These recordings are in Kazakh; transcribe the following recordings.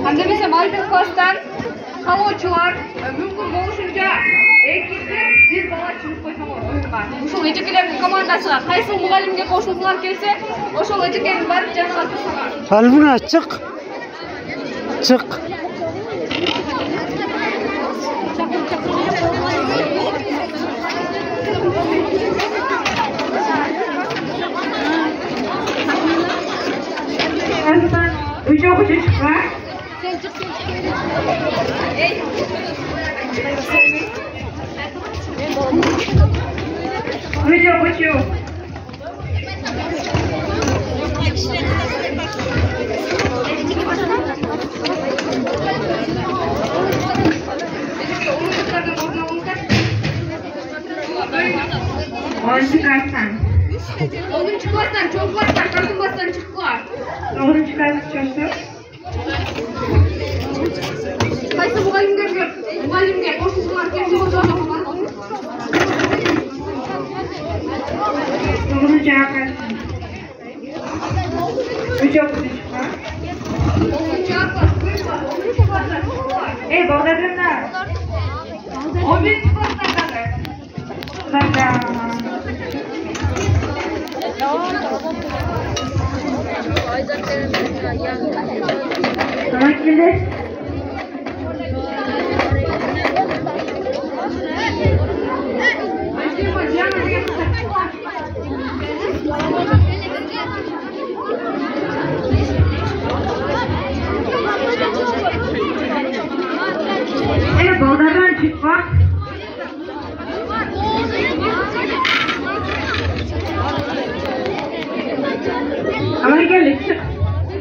Hamda bize Malta Kostan kaluvchilar mumkin bo'lishuncha ekipga bir bala chiqib qo'ysam o'yinga. O'sha etiklarning komandasiga qaysi muallimga qo'shilsalar kelsa, o'sha etiklarning barcha janob qilsalar. Albuna chiq. Chiq. Uca uca çıkma. Uca uca. Onuncu klasdan, çok klasdan, kaçın klasdan çıktılar. Onuncu klasdan çıktı. Kaysa muallimge koşulsular kendi hocam var. Onuncu klasdan. Uca uca çıkma. Onuncu klasdan. Bağdadırlar. Onuncu klasdan kalır. Bakalım. Tamam gidelim. Evet, baldardan çıkma. Ama geldik çık.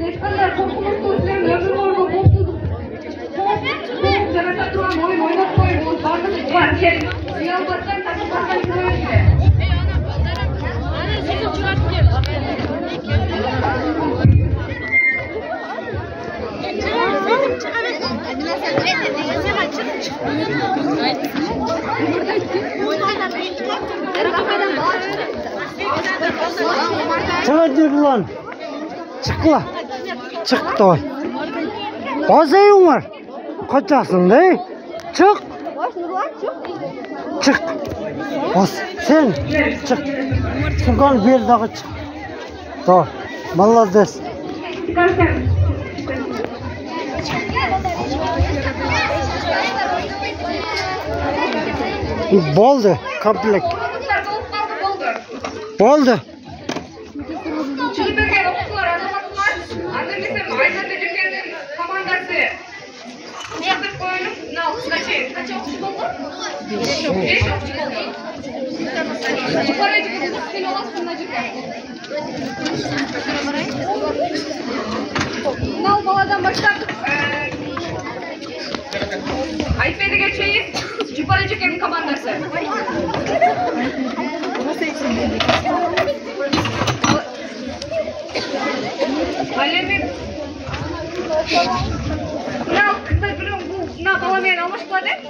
Geçkanlar korkumuz dostlarım ömür orada korktuyduk. Sana turan oyun oynat koyun. Bardak var. Siyah bastan takı bastan koyun gibi. Hadi ulan. Çık la. Çık toy. Bazayın var. Kaçarsın değil. Çık. Çık. Bas. Sen çık. Şuradan bir daha çık. Toy. Молодец. Bo'ldi. Komplekt. Bo'ldi. Çocuklarken okudular, anlamasınlar. Annemizin Ayşe Tecikler'in komandası. Yazık koyunum. Ne oldu? Kaç okçu oldu? 5 okçu oldu. Yukarıya çıkacağız. Sen olasın Nacık'a. Nal baladan başladık. Ayşe'de geçeyiz. Yukarıya çıkacağız komandası. Alemim. Kızlar biliyorum bu alamayan almışlar de.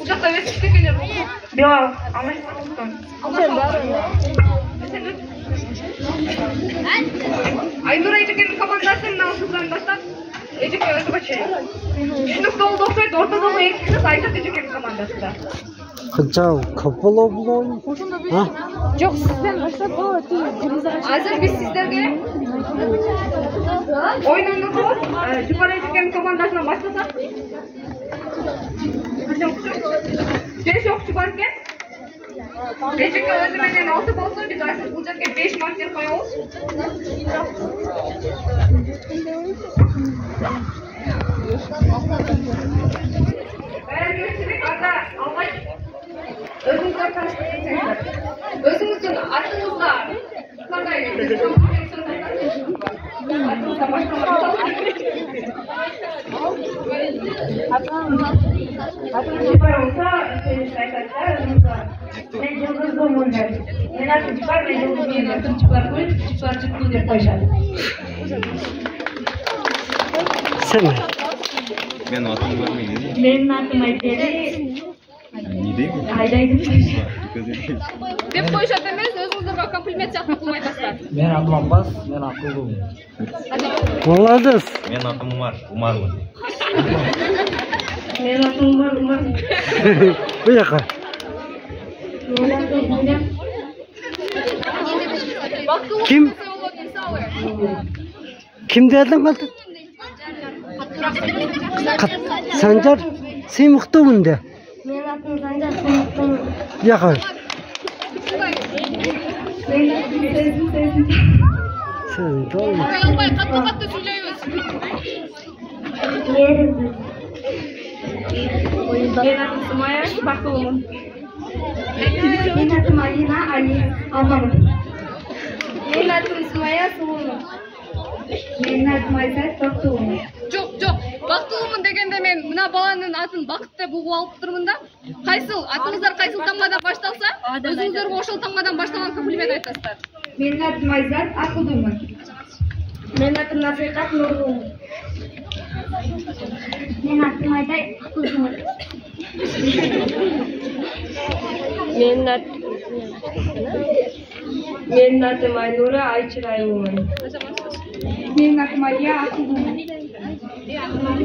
Uçakta vesile gelir bu. Yok, almışlar. Aynur Ecik'in komandasının altından başlar. Ecik öğretmen başı. Şunlukta oldu olsaydı orta dolu ilk kız Ayşe Ecik'in komandasında. Kıcav kapalı bulayım. Ha? Yok sizden başka bu Hazır biz sizlerge oyununu kur. Yukarı Ecik'in komandasına başlasak. Kaç okçu? 5 okçu varken. Ecik öğretmenin 6 bolsa biz Ayşe bulacakken 5 maç yapıyoruz. Eğer görüşürük arada almak özümüzden karşılayacaklar. Özümüzün aklımızda yukarıdayız. Aklımızda başlamadık. Süper olsa kızım olacak. Ben atın çıkar, ben yolda bir atın çıkar koyup çıkar çıktı diye koyacağım. Sen ne? Ben atım görmeyeyim. Benim atım Ayteri. İyi değil mi? Haydaydım. Деп қойышат емес, өзіңіздерге комплимент сияқты қылмайтасыздар. Men adım Abbas, men akıllıyım. Молодец. Ben atım Umar'ım. Benim atım Umar. Bu yaka. Benim atım Umar. Kim? Kim dedin kadın? Sancar. Sen muhtemelen de. Benim atım Sancar, sen Yaka. Benim atım Sezin. Sen de olma. Қиялбай, қатты-қатты сөйлейміз. Benim atım Sumaya, Baktığımın. Benim atım Alina, Ali, Almamın. Benim atım Sumaya, Suğumın. Benim atım Aysat, Baktığımın. Жоқ, бақыттылымын дегенде мен мына баланың атын бақыт деп ұғып алып тұрмын да. Қайсыл, атыңыздар қайсыл таңғадан башталса, өзіңіздерге ошол таңғадан башталған комплимент айтасыздар. Benim atım Aysat, Akıldığımın. Benim atım Nasihat, Nurluğumın. Benim atım Ayday, Akıldığımın. Benim atım Aynur'a, Ayçırayımın. Benim atım Aliya, Akıldığımın.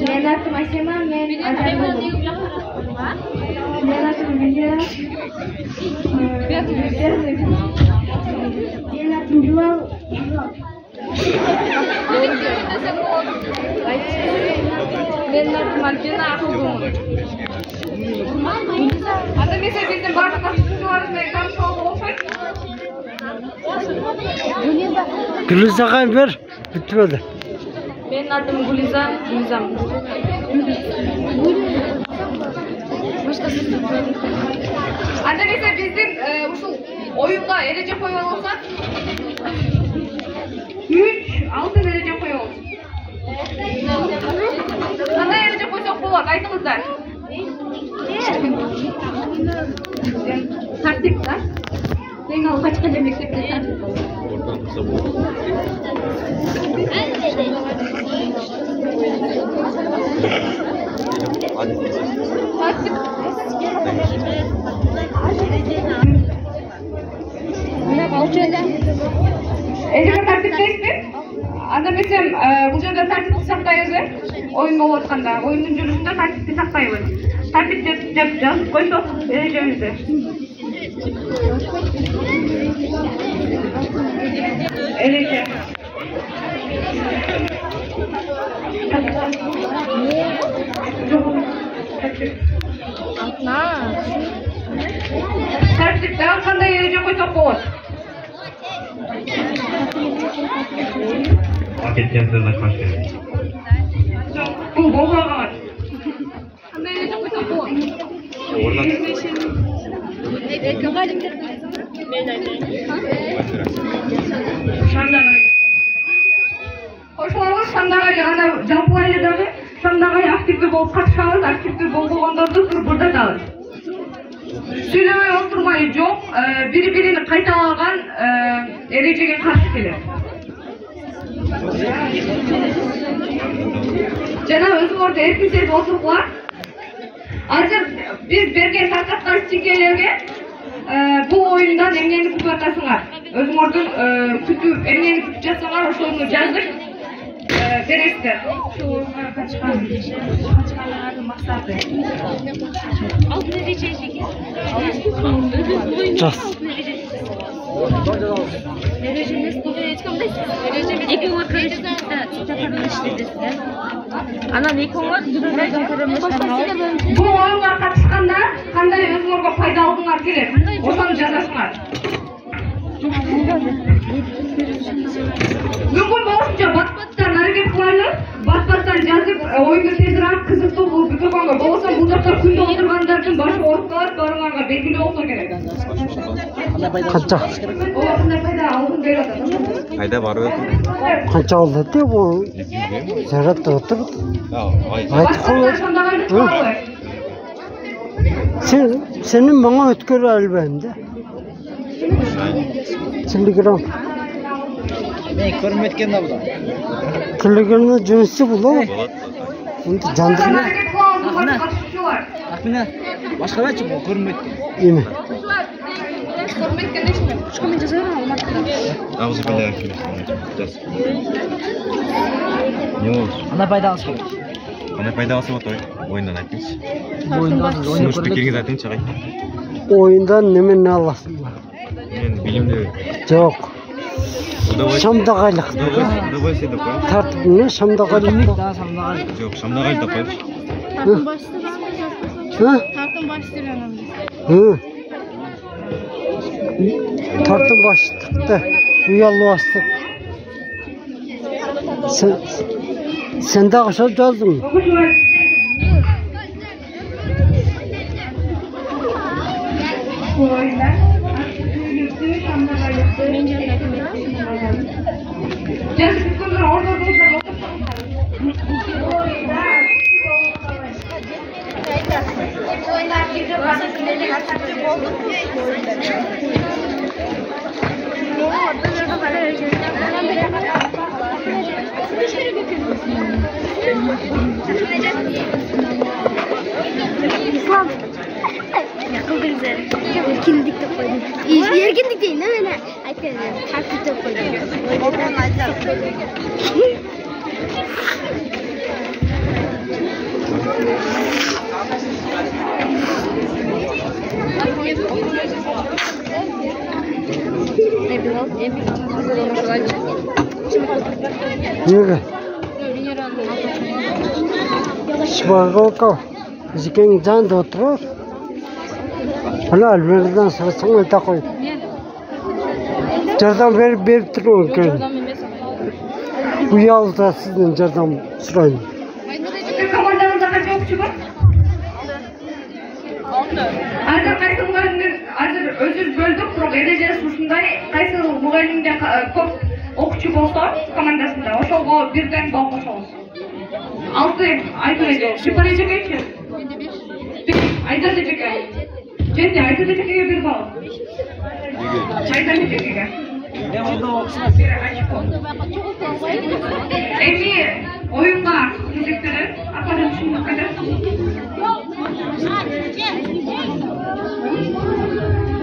Benim atım Aysema, ben Acayımın. Benim atım Gülce. Benim atım Gülal. Benim atım Alpina, Akıldığımın. Ата месе біздің барлық қатысушыларымызбен танысуға болсақ. Gülüzak'a ver. Bitmedi. Benim adım Gülizam, Gülizam. Ата месе біздің ушул oyunda ereje koyup olsak 3 алтын ereje koyup. Qanday ereje koysak болады, айтыңыздар. Tartip da. Ben al kaç kere mektepte tartip. Oradan kısa bu. Hadi. Tartip. Eğer tartipteysizdir, anda mesela bu жерде tartipti сактайбыз. Oyun болуп атканда, oyunun жүрүшүндө tartipti сактайбыз. Tartip деп жазып койсок, эрежебизде. Ereje. Tartipte qanday ereje койсок болот? Hak etken sözler kaç kere? Bu болбогон. Қандай ереже қойсақ болады? Oradan Ошолорго шандагай ана жалпылай эле дагы шандагай активдүү болуп катышабыз, активдүү болбогондорду турбурдатабыз. Сүйлөбөй отурмай жок, бири-бирини кайталаган эрежеге каршы келет. Жана өзүңөрдү эркин сезип отургула. Азыр биз берген таркаткан стикерлерге бул оюндан эмнени күтүп атасыңар? Өзүңөрдүн күтүп, эмнени күтүп жатсаңар, ошону жазып бересиздер. Ошоға качкандын максаты. Жас. Бул оюнга катышканда кандай өзүңөргө пайда алгыңар келет? Ошону жазасыңар. Мүмкүн болушунча бат-баттан аракет кылайлы. Бат-баттан жазып, оюнду тезирээк кызыктуу кылып бүтүргөнгө. Болбосо бул жакта күндө отургандардын башы ооруп калат, баарыңарга белгилүү болсо керек. Kança? Ошондой пайда алгым келип атат. Hayda var öyle. Kança oldu diye bu Serhat da oturup Ya ay. aytıp Бат-баттан kalıyor. шандагайды Hı? кылалы. Senin bana ötkür elbette. Telegram. Ben görmedken de bu da. Telegram'da cümlesi bulu. Болады. Onu candırma. Hareket kılavuzlu katışucular. Акмина, башка бачы бу көрмөдүм. Yine. Көрмөткөн ешким. Ешким жазайын Алматыда. Ağzı bile yakıyor. Jaz. Ne oldu? Ана пайдаланыс керек. Bana faydası var toy. Oyundan айтыңызшы. Боюнда Сунуш пикиріңіз айтыңызшы ағай. Oyundan nemen alasın? Мен билимди. Yok. Şamdağaylık. Удовольствие деп қой. Tartıp ne? Şamdağaylık. да самдаган. Жоқ, шамдағай деп қойшы. Тартын баштыр. Hı? Тартын баштыр анам. Hı. Tartım başlıkta. Uyalı bastık. Sen de akşam yazdın mı? Okuşular. Bu oyunda yüzü şamdağaylıktı. Just bütün orada dostlar Erkinlik de koydum. Erkinlik değil mi? Aynen. Taktik de koydum. Niye? Şifaga oku. Ziken can da oturur. Hala alverden sonra sana da koy. Jardan verip duruyor ki. Bu yalda sizin jardan sırayın. Komandamızda kaç okçu var? Hazır qayсыларыңыз hazır өзүбүз бөлдүк, бирок эрежеси ушундай кайсыл мугалимде көп окуучу болсо командасында ошого бирден балл кошобуз. 6 айтып эже. Шипар эжекечи. Айдар эжеке. Жети Айдар эжекеге 1 балл. Айдар эжекеге. Эми оюнга кезектери апарып түшүндүк кадыр.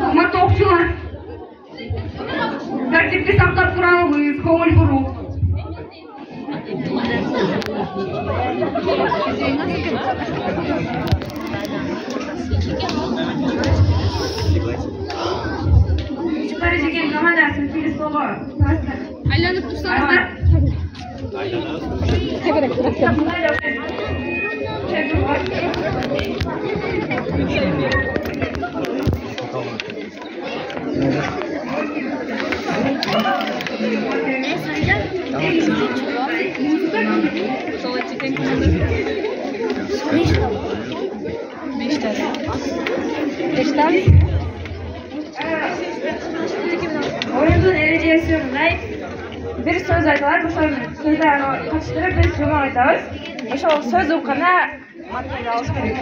Урматтуу окуучулар, тартипти сактап турабыз, көңүл буруп. Чыгары деген командасынын телефону. Айланып турсаңыздар. Oyunun erejesi mындай. Bir söz aytalar, bu sözlerni katıştırıp biz cuma aytабыз. Ошол сөз укканда маркер алыш керек.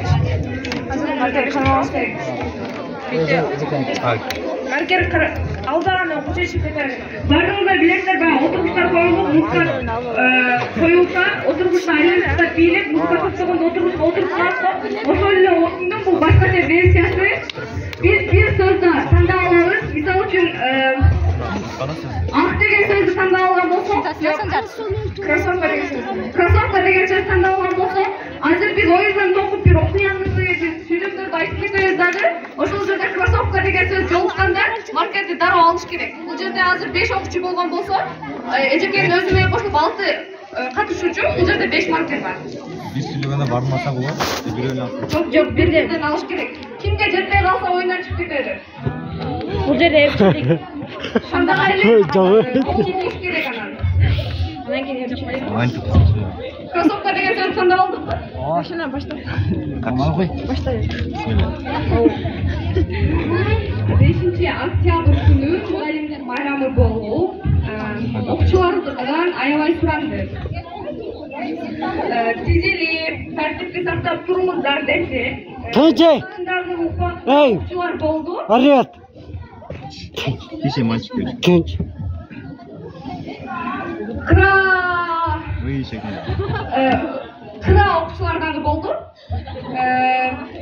Азыр маркер кармабыз керек. Маркер алдаганда окуучу чыгып кетер. Бардыгыңыздар билесиздер, баягы отургучтар коюлуп, музыка коюлса, отургучтар айланып бийлеп, музыка токтогондо отуруп калат. Ошол эле окундун бул башкача версиясы. Biz bir sözde tanda alırız. Misal için ah degen sözü tanda algan bolsa, krasovka degen söz tanda algan bolsa, hazır biz o yüzden dokup bir okuyanımızı süzümdür aytып кетебиz дагы. Ошол жерде krasovka degen söz жолукканда маркерди дароо алыш керек. Бул жерде азыр 5 окуучу болгон болсо, эжекенин өзү менен кошуп 6 катышуучу, бул жерде 5 маркер бар. Bir sürülüğüne varmasa болады. Birbirine alsın. Жоқ, бирден алыш керек. Кимге жетпей калса ойундан чыгып кетеді. Бул жерде эпчилик. Кроссовка деген сөз тандап алдық па? Машина башта. Камал кой. Баштайбыз. 5 октябрь күнү мугалимдер байрамы болуп, окуучулардан аябай суранды. Тизилип, тартипти сактап туруңуздар десе, Тәже! Эй! Okçular boldu. Арет! Кеше мальчик берді. Кенч! Kıra. Ой, шекер. Kıra okçulardan da boldu.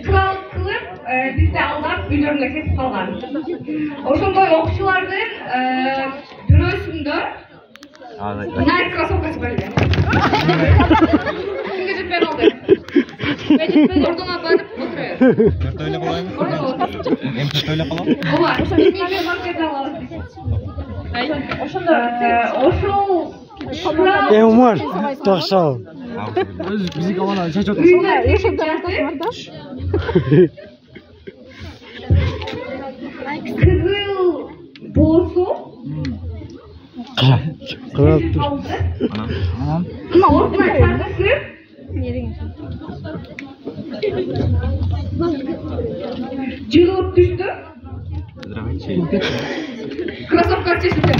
Kral kılıp bizde aldап үйлеріне кетіп қалған. Ошондой окчулардын бирөөсүндө Nike кроссовкасы бар экен. Кимге жетпей калды? Мен жетпей ордуна барып отуруyor. Төртөйлө калайбы? Эми төртөйлө калабы? Ооба, ошондо маркетте алабыз. Ошондо ошол Умар! Тақшал! Өз бизик алана чач отур. Kızıl boğusu Қырат тұр. aldı. Анан Osman çantası cılıp düştü. Здравейте. Kроссовка çeşitli.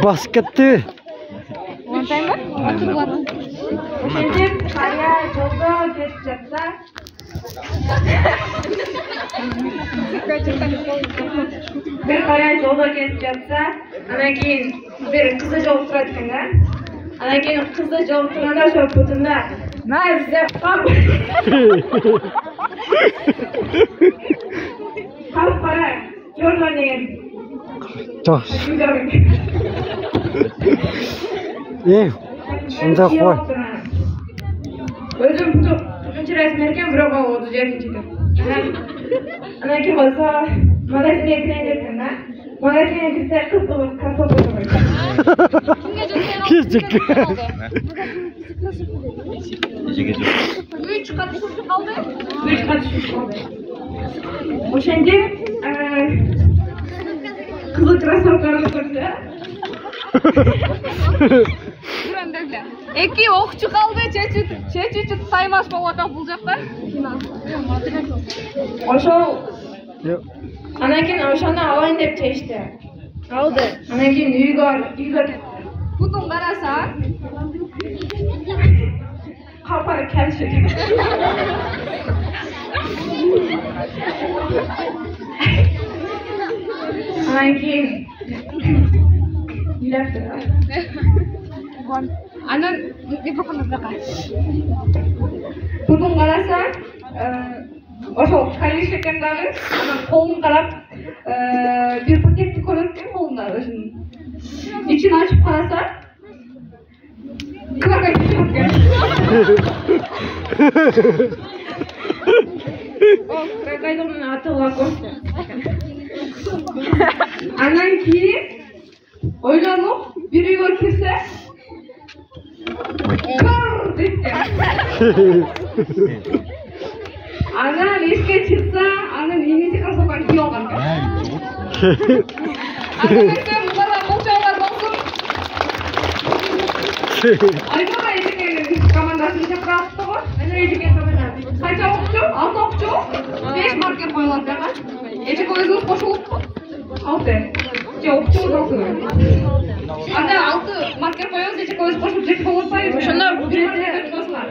Баскетті! Şimdi kaya yolda geçecekse bir kaya yolda geçecekse ana keyin bir kızı jolib turadi ekan-da. Ana keyin kızı jolib turganda o'sha butunda mazza qora Jordan degan Жақсы. videoga Сонда қой. Özüm tutunca resmerken bırak oldu cebimde. Ana ki olsa magazine eklenecektim ben. Magazine gitse kız bulup kasa bulup. Кезік. Gece. 3 kat düşüp kaldı. 3 kat düşmüş oldu. O şimdi kızıl krasovkalarını tuttu. Жүрөндөгүлө. 2 окчу калды, чечүүчү таймаш болот бул жакта. Oşol anakin oşana alayın dep çeşti. Aldı. Anakin uygar. Бутун караса, Kapar kelçi. Anakin Gülüptü. анан микрофонду биракка. Butun karasa oşol kaliş ekendagi kolun karap bir paketni ko'radi kolunda o'shin. İçini açıp karasa kıvaka çıkıyor. O kaydomun atı lakostu. Anan keyin o'ylanib bir uyga kirsa kır deydi. Anan esке çıksa anan yenisi kasapkan kiy olgan. Arkadaşlar bunlara bolçalar bolsun. Aymara Ejike'nin komandasını çapratты ғой. Ana Ejike komandası. Kaç okçu? 6 okçu. 5 marker koyuladi. Ejike өзіңіз қосылыпты. 6. Okçu 6. Anda 6 marker koyuyoruz. Ejike өзі қосылып жеке болмайды. Ошондо биринде қосулат.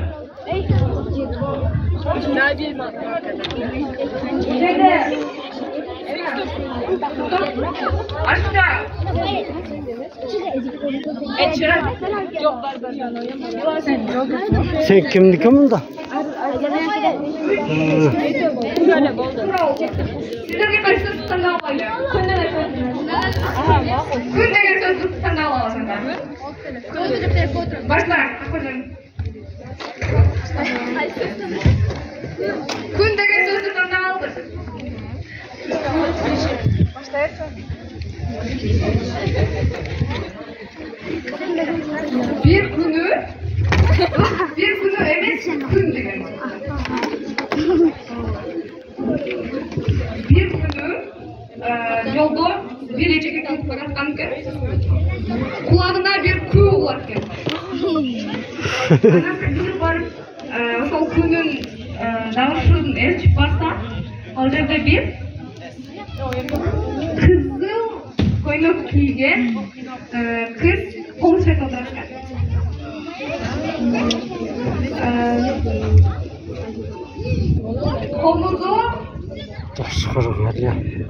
Aşkta. Sen kimdiki mında? Sizlerge kaç söz tanda alayım. Gün деген сөздү таңдап аласыңдар. Başla. Gün деген сөздү таңдап алдық. Bir günü emes gün деген. Bir günü yolda bir ejeke кетип бараткан экен. Кулагына bir күү болот экен. Анан күйүп барып, ошол күнүн дагышын ээрчип барса, ал жерде bir kızıl koynuk kiyген kız kol çek oturarken. komuzu Тошқырға.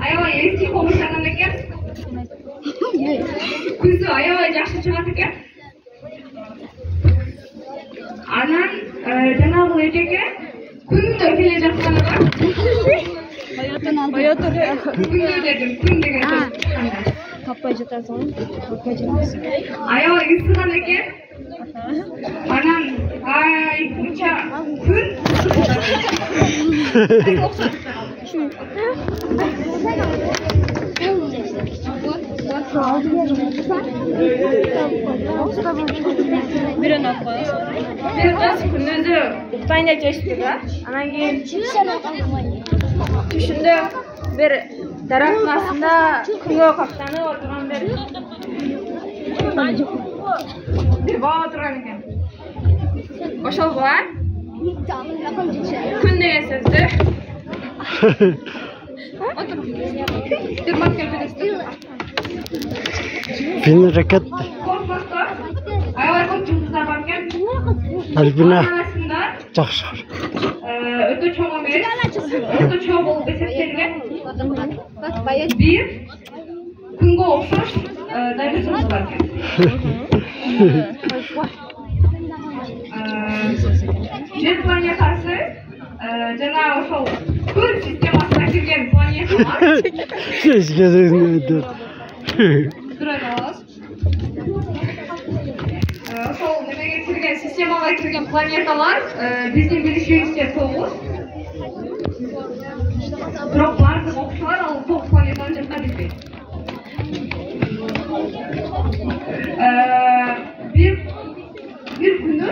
аябай eski komuşlanan eкен. Күзі аябай жақсы шығады екен. Анан жаңағы эжеке күндө келе жатқаны бар. Күндө дедим, күн деген сөз шыққанда. Таппай жатасың. Таппай жатасың. Аябай ысыған екен. Анан ай мынча күн. Бирен алып коесуң. Bir kız gündüzü Ukrayna geçti. Andan keyin tushunda bir daraxt ostida kunga qaqlanib o'tirgan bir bola o'tirgan ekan. O'sha bola kun degan so'zni Türkmen kelbedesi. Film raket. Kosmosta ayol ko'p yulduzlar bor ekan. Albina. Arasında Жақсы. öte çoğu емес, öte çoğu болып есептелген bir күнге ұқсас дайносор бар екен. Жер планетасы жаңағы ошол күн системасына кірген планеталар. Ошол немеге кирген, системага кирген планеталар биздин билишибизче 9. Бирок бардык окуучулар ал 9 планетаны жатка билбейт. Bir күнү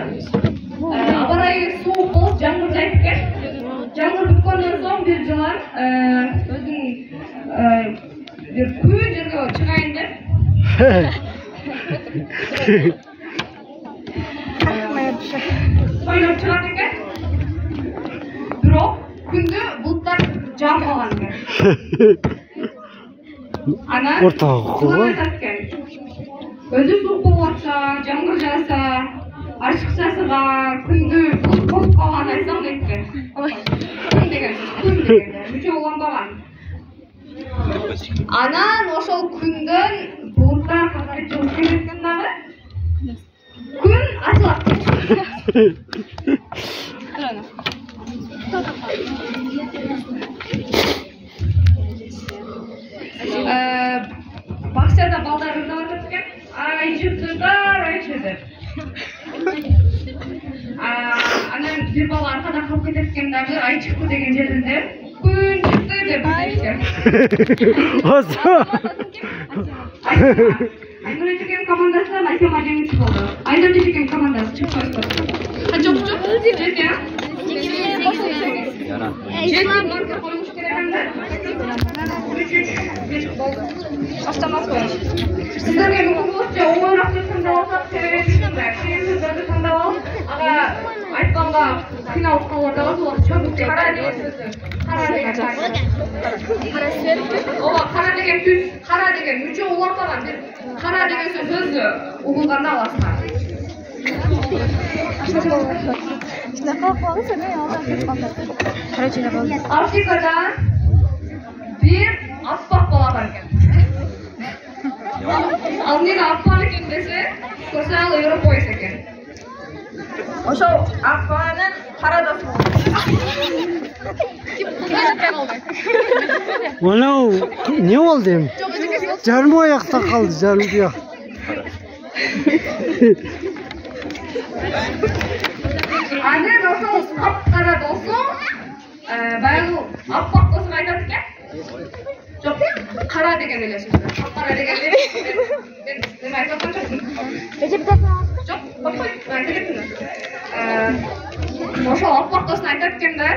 аба ырайы суук болуп жаңбыр жайып экен. Жаңбыр бүткөндөн соң бир жылан өзүнүн бир күү жерге чыгайын деп Soyunуп чыгат экен. Бирок күндү булуттар жаап калган экен. Анан өзү суук болуп атса, жаңбыр жааса, ачык часыга күндү босуп калганын айтсам дейт экен. Күн деген мүчө уланбаган. Анан ошол күндөн булуттар кандай чыгып кеткен дагы. Күн атылат. Бакчада балдар ырдап атат экен. Ай чыктыдар, ай чыктыр. Анан бир бала аркада калып кетет экен дагы, ай чыкты деген жеринде күн чыкты деп айтышты. Айнур эжекенин командасынан Айтема жеңүүчү болду. Айнур эжекенин командасы чыкпай калды. Жок. Жети марка коюш керек анда. Баштамак коюш. Сиздерге мүмкүнчө оңоюраак сөздөрдү алсак себебинде кийин сөздөрдү тандап алып, ага айтканга кыйналып калып атабыз, ол чөбүк кара деген сөздү. Кара деген ооба, кара деген түс, кара деген мүчө уланбаган бир кара деген сөздү угулганда аласыздар. Afrika'da bir appak bala var ekan. Al meni appak ekan dese, ko'rsal Yevropoya ekan. O'sha appakning qaradasi bor. Mana ne oldu? Jarım oyaqda qaldı, jarım buyoq. Annen ошол капкара болсо, баягы аппак болсо айтат экен. Жок, кара деген эле сөз. Кара деген эле. Мен неме айтып жаткан жокмун. Жок, бакпай, айтып ошол аппак болсо айтат экен да.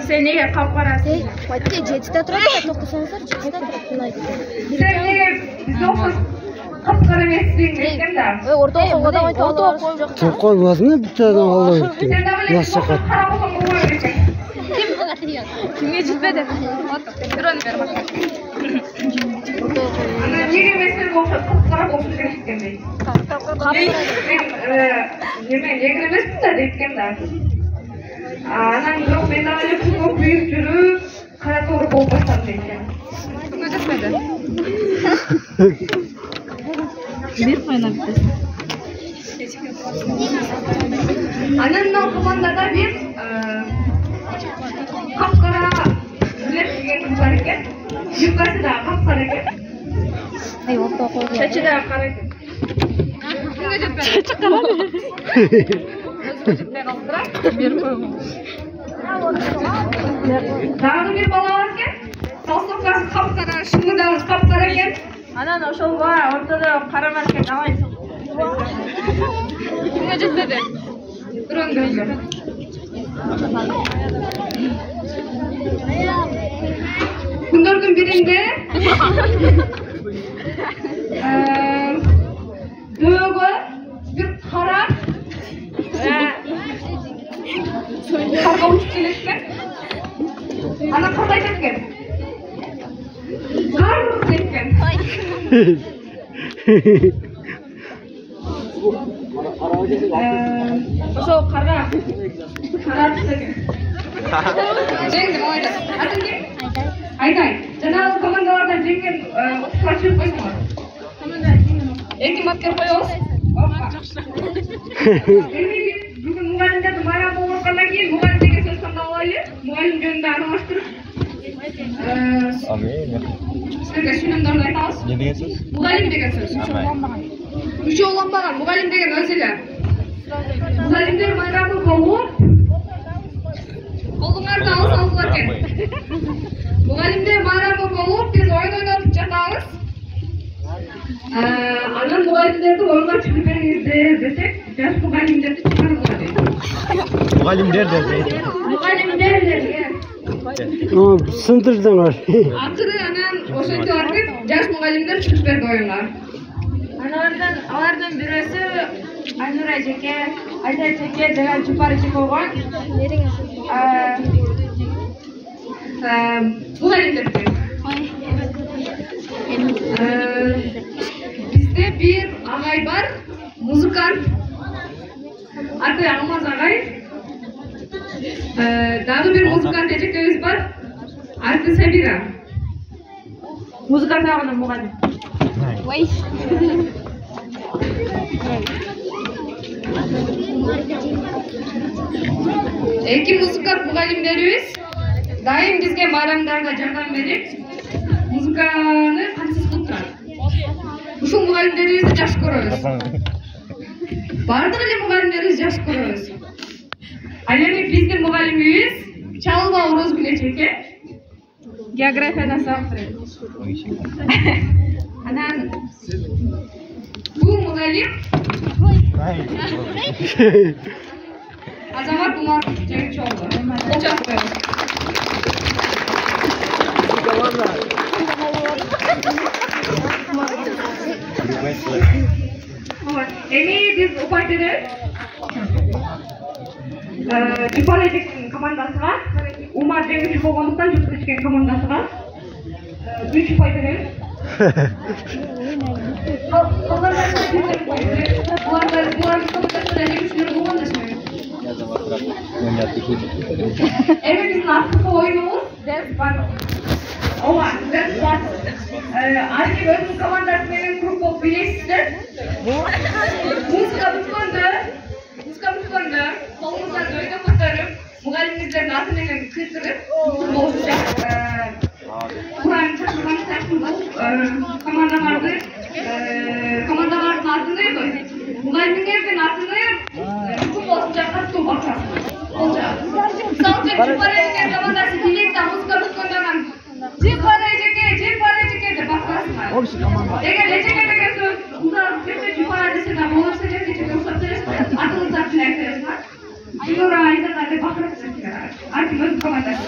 Сен неге капкарасың? Айтты, жетиде турат, токтосоңуздар, жетиде турат. Сен неге бизге окшош капкара эмессиң экен да. Ортого адам айтып алып жок. Тоқол базны битадан алып Сен өттүм. дагы эле Насакат. кара болсоң болбой экен. Кимге жетпеди? Бирөөнү бер бак. Анан неге эмесиң окшош капкара болуш керек экен дейт. Мен неме негр эмесмин да дейт экен да. Анан бирок мен дагы эле көп büyük жүрүп, кара тоору болуп баштады экен. Кимге жетпеди? Bir koyuna bitsin. Анан мына командада бир капкара билет деген кыз бар экен. Юбкасы да капкара экен. Чачы да кара экен. Кимге жетпеди? Чачы кара. Өзүгө жетпей калдыра. Bir koyun. Дагы бир бала бар экен. Толстовкасы капкара, шыңы дагы капкара экен. Anan oşolga ortada kara market alayım. Кимге жетпеди? Бирөөнү өзү. Күндөрдүн биринде дөөгө бир кара карга учуп келет экен. Анан кандай айтат экен? Гар дейт экен. Ошол кара экен. Жеңди, молодец. Атың ким? Айдай. Жанагы командалардан жеңген окуучулар чыгып койсуңар. Эки маткер коебуз. Эми бүгүн мугалимдердин майрамы болуп аткандан кийин мугалим деген сөз тандап алайлы. Мугалим жөнүндө аралаштырып. Силерге сүйлөмдөрдү айтабыз. Ne деген söz? Мугалим деген сөз. Үчөө уланбаган мугалим деген өзү эле. Мугалимдер майрамы болуп колуңарды алып салгыла экен. Мугалимдер майрамы болуп биз оюн ойнотуп жатабыз. Анан мугалимдерди оюнга чыгып бериңиздер десек, жаш мугалимдерди чыгаргыла дейт. Mugallimler de. Мугалимдер dedi. Sındırdın Акыры анан ошентип аркып жаш мугалимдер чыгып берди оюнга. Алардан бирөөсү Айнура эжеке, Айда эжеке деген Жупар эжеке болгон. Мугалимдер. Бизде бир агай бар, музыкант. Аты Алмаз агай. Дагы бир музыкант эжекебиз бар. Аты Сабира. Музыка сабагына мугалим. Эки музыкант мугалимдерибиз дайым бизге майрамдарда жардам берип, музыканы камсыз кылып турат. Ушул мугалимдерибизди жакшы көрөбүз. Бардык эле мугалимдерибизди жакшы көрөбүз. Ал эми биздин мугалимибиз Чалба Орозгүл эжеке географиядан сабак берет. Анан бул мугалим Азамат Умаров Жеңчоолу. Кол коебуз. Эми биз упайтыды Жупар эжектин командасыга, Умар жеңүүчү болгондуктан Жупар эжектин командасыга 3 упай беребиз. Эми биздин артыкы оюнубуз Dance Battle. Ооба, Dance Battle. Аны өзүнүн командасы менен круг болуп бийлейсиздер. Музыка бүткөндө колуңуздарды өйдө көтөрүп, мугалимиңиздердин аты менен кыйтырып, болушунча Куран чакырган сыяктуу командалардын атын өйдө, мугалимиңердин атын болушунча каттуу бакасыз. Мисалы үчүн Жупар эжеке командасы бийлейт да музыка бүткөндө анан Жупар эжеке деп бакасыздар. Эгер эжеке деген сөз узак кетсе Жупар десе да болот, эжеке уруксат бересиз, атыңызды ачын айтасыздар. Айнура Айдана деп бакасыздар. Артым өзү командасы.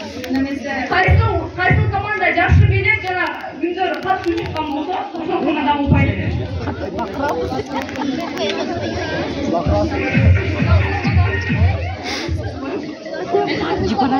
Кайсы команда жакшы бийлеп жана күндөрү катуу чыккан болсо, ошол командаға упай берет. Жупар